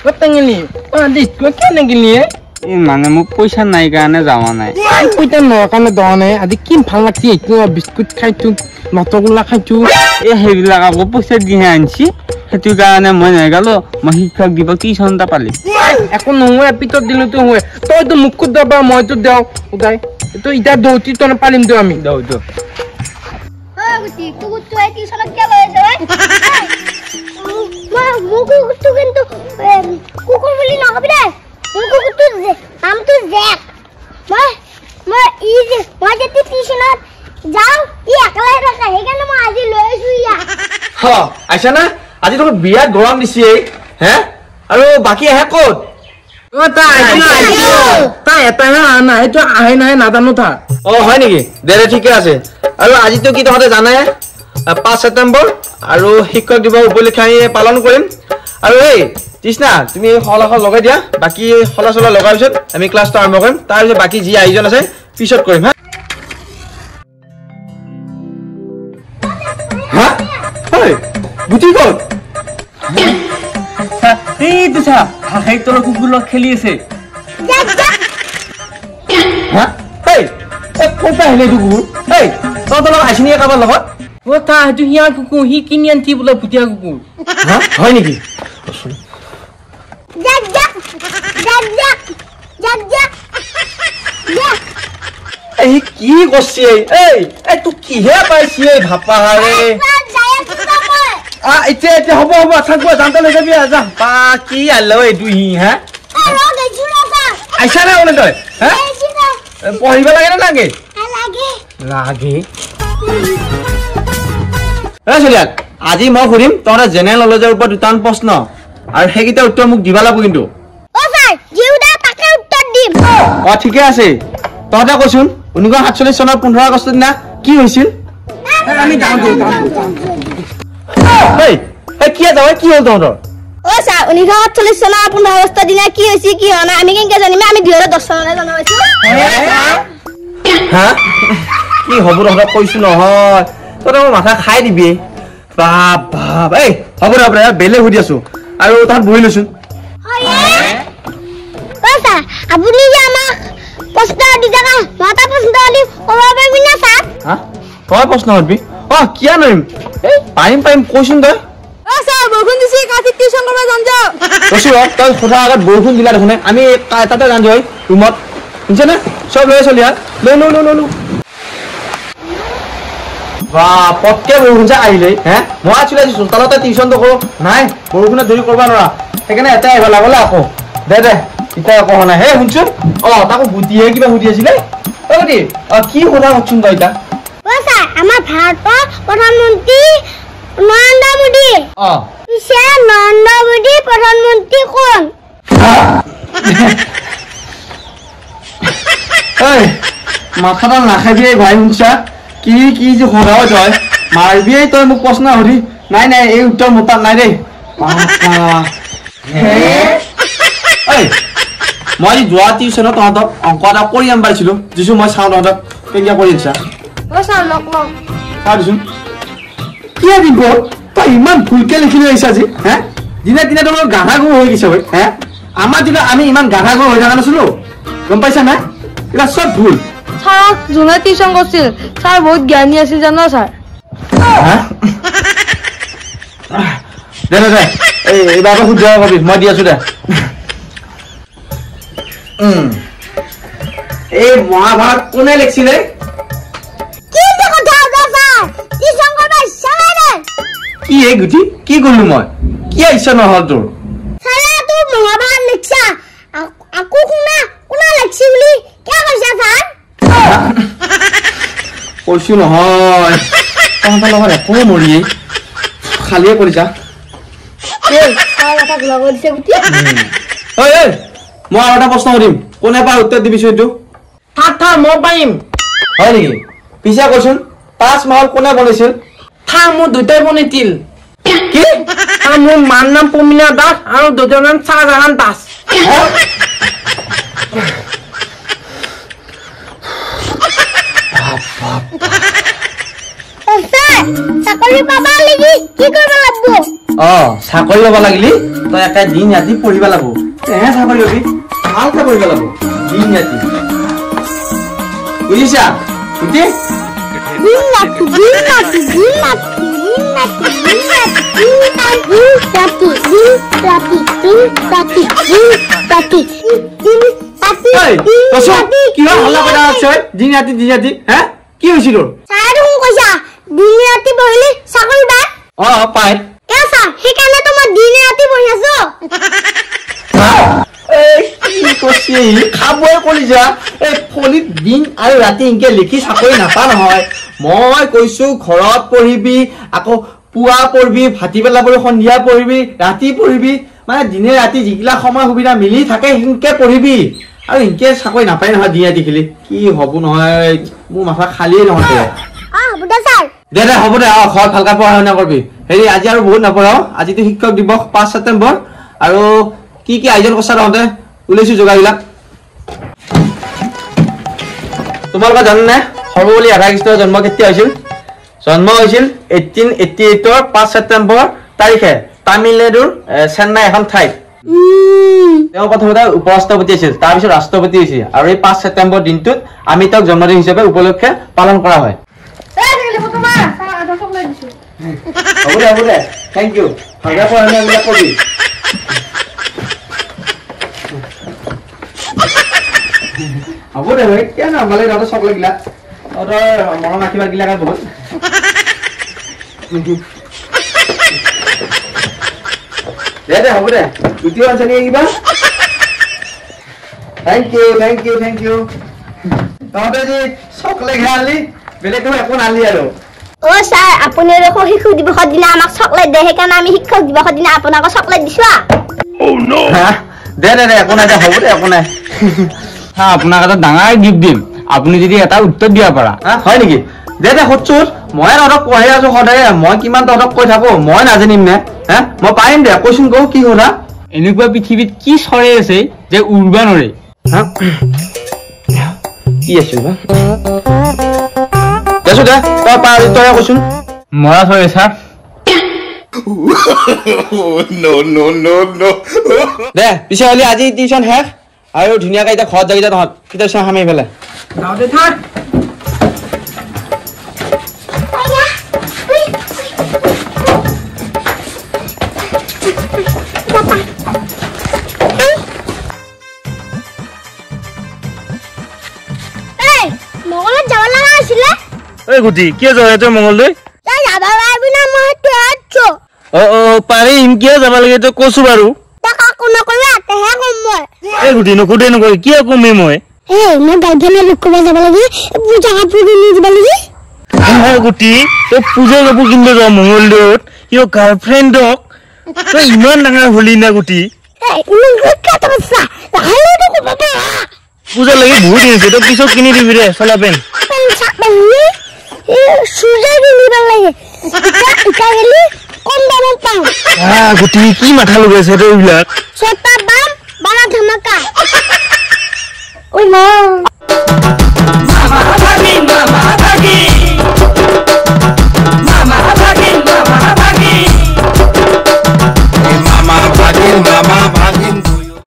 কতঙ্গলি this কেন গেলি মানে মোক পইচা নাই কাৰণে যাওয়া নাই পইচা ন কাৰণে দাও নাই আজি কি ভাল লাগছি একটু বিস্কুট খাইছো নটগুলা খাইছো সেইবিলাক আকৌ পইচা দিহে আনছি সেইটো কাৰণে মই নেগালো মই শিক্ষক দিব টিউচন এটা পালি একো নহয় পিতত দিলো তো হয় তইতো মুখত দাবা মইতো দেও উদাই তো ইটা দৌতি তো পালিম তো আমি দৌ দৌ গুটি তুই তুই টিউশনত কে লয় যাই মা মুকু গুটু কিন্তু কুকুর বলি না হবে রে মুকু গুটু নাম তো জ্যাক মা ই যে মই যদি টিউশনত যাও ই একলাই রাখা হেগানে মই আজি লৈ আইছুয়া হ আইছা না আজি তো বিয়া গৰম দিছি হে আৰু বাকি আহে ক'ত তা এটা না এইটো আহে নাই নাজানো থা হয় নেকি দে ঠিকে আছে আৰু আজি তো কি তহঁতে জানে 5 ছেপ্টেম্বৰ আৰু শিক্ষক দিৱস উপলক্ষে আমি পালন কৰিম আৰু এই তৃষ্ণা তুমি হলাখন লগাই দিয়া বাকি হলা লগাৰ পিছত আমি ক্লাছটো আৰম্ভ কৰিম তাৰ পিছত বাকি যি আয়োজন আছে পিছত কৰিম হা হয় বুটি ক'ত এই দুছা হাই তোৰ কুকুৰ খেলি আছে হা এই ক'ত আহিলে কুকুৰ এই তহঁতৰ লগত আহিছিনি কাৰোবাৰ লগত ও তা সেইটো হিয়া কুকুৰ হি কিনি আনছি বোলে ভুটিয়া কুকুৰ হা হয় নেকি Jack Jack Jack Jack Jack Jack Jack এই কি করছি এই এই তুই কিহে পাইছি এই ভাপা রে এতিয়া হ'ব থাকব জানতে লৈ যাবি যা পা কি আলো এই দুই হা আইছা না ওলে তই হা পঢ়িব লাগে না লাগে লাগে চলিয়াক আজি মই সুধিম তহঁতে জেনেৰেল নলেজৰ ওপৰত দুটান প্ৰশ্ন আৰু সেইকেইটা উত্তৰ মোক দিবা লাগিব কিন্তু ঠিকে আছে তহঁতে কৈছোন 1947 চনৰ 15 আগষ্ট দিনা কি হৈছিল আমি গাঁও কি যাও কি হল তহঁতৰ ও স্যাৰ 1948 চনৰ 15 আগষ্ট দিনা কি হৈছে কি হনা আমি কেনকে জানিম আমি 2010 চনলৈ জানো হৈছো হা কি হ'ব তহঁতক কৈছো নহয় তহঁতে মোৰ মাথা খাই দিবি বাপ বাপ এই হ'ব দে বেলে সুধি আছো আৰু তাত বহি লৈছোন স্যাৰ আপুনি যে আমাক প্ৰশ্ন দি থাকা মাতা প্ৰশ্ন দি ক'ব পাৰিবি না স্যাৰ হা তই প্ৰশ্ন সুধবি কিয় নোৱাৰিম এই পাৰিম কৈছোন তই স্যাৰ বৰষুণ দিছে কাটি টিউচন কৰিব যাম যাও কৈছো তই সোধা আগত বৰষুণ দিলা দেখোন আমি তাতে যাম যাই ৰুমত শুনিছে না চব লৈ চলি লৈ বা পটকে বৰষুণ যে আহিলে হে মই আছিলো আজি চোতালতে টিউচনটো কৰো নাই বৰষুণে দেৰি কৰিব নোৱাৰা সেইকাৰণে এটাই আহিব লাগলে আকৌ দে এতিয়া আকৌ নাই হে শুনছোন তাকো বুদ্ধিহে কিবা সুধি আছিলে কি সোধা শুনছোন তই এতিয়া স্যার আমাৰ ভাৰতৰ প্ৰধানমন্ত্ৰী নৰেন্দ্ৰ মোদী পিছে নৰেন্দ্ৰ মোদী প্ৰধানমন্ত্ৰী কোন মাথাটা নাখাবি ভাই শুনছা কি যে সোধা তই মাৰিবি তই মোক প্ৰশ্ন সুধি নাই এই উত্তৰ মোৰ তাত নাই দেই মই যোৱা টিউচনত তহঁতক অংক এটা কৰি আন পাৰিছিলো যিছো মই চাওঁ তহঁতক কেনেকৈ কৰি আছা চাওঁচোন কি দিব তই ইমান ভুলকে লিখি আহিছা আজি হে দিনে দিনে তোমাৰ গাধা গৰু হৈ গৈছে হে আমাৰ দিনত আমি ইমান গাধা গৰু হৈ থকা নাছিলো গম পাইছা নাই এটা চব ভুল স্যার যোনে টিউশন করছিল স্যার বহুত জ্ঞানী আছিল জানো স্যার দে এইবাৰ সুধি কবি মই দি আছো দে এই মহাভাৰত কোনে লিখিছিলে কি এই গুটি কি কৰিলো মই কি ইচ্ছা নহল তোৰ মহাভাৰত লিখছা আকৌ কোনে লিখছি বুলি কি কৈছা স্যাৰ কৈছো নহয় তহঁতৰ লগত একো মৰিয়ে খালিয়ে কৰিছা মই আৰু এটা প্ৰশ্ন সুধিম কোনে পাৰ উত্তৰ দিবিছো এইটো থা মই পাৰিম হয় নেকি পিছে কৈছোন তাজমহল কোনে বনাইছিল থা মোৰ দুটাই বনাইছিল কি মোৰ মাৰ নাম প্ৰমীলা দাস আৰু দেউতাৰ নাম শাহজাহান দাস চাকৰি পাবা লাগি কি কৰিব লাগিব চাকৰি ল'ব লাগিলি তই একে দিন ৰাতি পঢ়িব লাগিব তেহে চাকৰি ল'বি ভালকে পঢ়িব লাগিব দিন ৰাতি বুজিছা বুজি কিয় হল্লা কৰা আছে দিন ৰাতি হে কি হৈছিল পাই সেইকাৰণেতো মই দিনে ৰাতি বহি আছো খাবই কৰি যা এই ফলিত দিন আৰু ৰাতি এনেকে লিখি চাকৰি নাপা নহয় মই কৈছো ঘৰত পঢ়িবি আকৌ পুৱা পঢ়িবি ভাটিবেলা পঢ়ি সন্ধিয়া পঢ়িবি ৰাতি পঢ়িবি মানে দিনে ৰাতি যিগিলা সময় সুবিধা মিলি থাকে সেনেকে পঢ়িবি আৰু এনেকে চাকৰি নাপায় নহয় দিন ৰাতি খেলি কি হব নহয় মোৰ মাথা খালিয়ে নহয় দে হ'ব দে ঘৰত ভালকে পঢ়া শুনা কৰিবি হেৰি আজি আৰু বহুত নপঢ়াও আজিতো শিক্ষক দিৱস 5 ছেপ্টেম্বৰ আৰু কি কি আয়োজন কৰিছা তহঁতে ওলাইছো যোগাবিলাক তোমালোকে জানানে সৰ্বপল্লী ৰাধাকৃষ্ণৰ জন্ম কেতিয়া হৈছিল জন্ম হৈছিল 1888 5 ছেপ্টেম্বৰ তাৰিখে তামিলনাডুৰ চেন্নাই এখন ঠাইত তেওঁ প্ৰথমতে উপৰাষ্ট্ৰপতি আছিল তাৰপিছত ৰাষ্ট্ৰপতি হৈছিল আৰু এই 5 ছেপ্টেম্বৰ দিনটোত আমি তেওঁক জন্মদিন হিচাপে উপলক্ষে পালন কৰা হয় হ'ব দে থেংক ইউ ভালকে পঢ়া শুনা কৰিবি হ'ব দে ভাই কিয় নামালে তহঁতৰ চক লাগিলা তহঁতৰ মৰম আশীৰ্বাদ গিলাকে বহুত দে হ'ব দে দ্বিতীয় আঞ্চলিক কিবা থেংক ইউ তহঁতে যি চক লাগি আনলি বেলেগ একো নানলি আৰু ছাৰ আপুনি দেখোন শিক্ষক দিৱসৰ দিনা আমাক চকলেট দিয়ে সেইকাৰণে আমি শিক্ষক দিৱসৰ দিনা আপোনাক চকলেট দিছো দে একো নাই হ'ব দে একো নাই আপোনাক এটা ডাঙৰ গিফ্ট দিম আপুনি যদি এটা উত্তৰ দিব পাৰা হয় নেকি দে সুধছো মই তহঁতক পঢ়াই আছো সদায় মই কিমান তহঁতক কৈ থাকো মই নাজানিম নে হে মই পাৰিম দে কৈছোন কওঁ কি সোধা এনেকুৱা পৃথিৱীত কি চৰাই আছে যে উৰিব নোৱাৰে কি আছিল দেছো দে তই পাৰি তই কৈছোন মৰা চৰাই ছাৰ দে পিছে হলি আজি টিউচন শেষ আৰু ধুনীয়াকে এতিয়া ঘৰত যাই তহঁত কিতাপ চাই সামি পেলাই মঙ্গলত যাব লগা আছিলে এই গুটি কিয় যায় তই মঙ্গলদৈ তই যাব পাৰিবি না মই আছো পাৰিম কিয় যাব লাগে তই কৈছো বাৰু তই কাকো নকবি আতেহে কম মই এই গুটি নকোতে নকয় কিয় কমি মই মই গাৰ্লফ্ৰেণ্ডে লগ কৰিব যাব লাগে পূজা কাপোৰ কিনি দিব লাগে গুটি তই পূজা কাপোৰ কিনিব যাৱ মঙ্গলদৈত কিয় গাৰ্লফ্ৰেণ্ডক তই ইমান ডাঙৰ হলি না গুটি পূজা লাগি বহুত দিন আছে তই পিছত কিনি দিবি দে চলা পেন গুটি কি মাথা লগাইছে তই এইবিলাক ঐ মা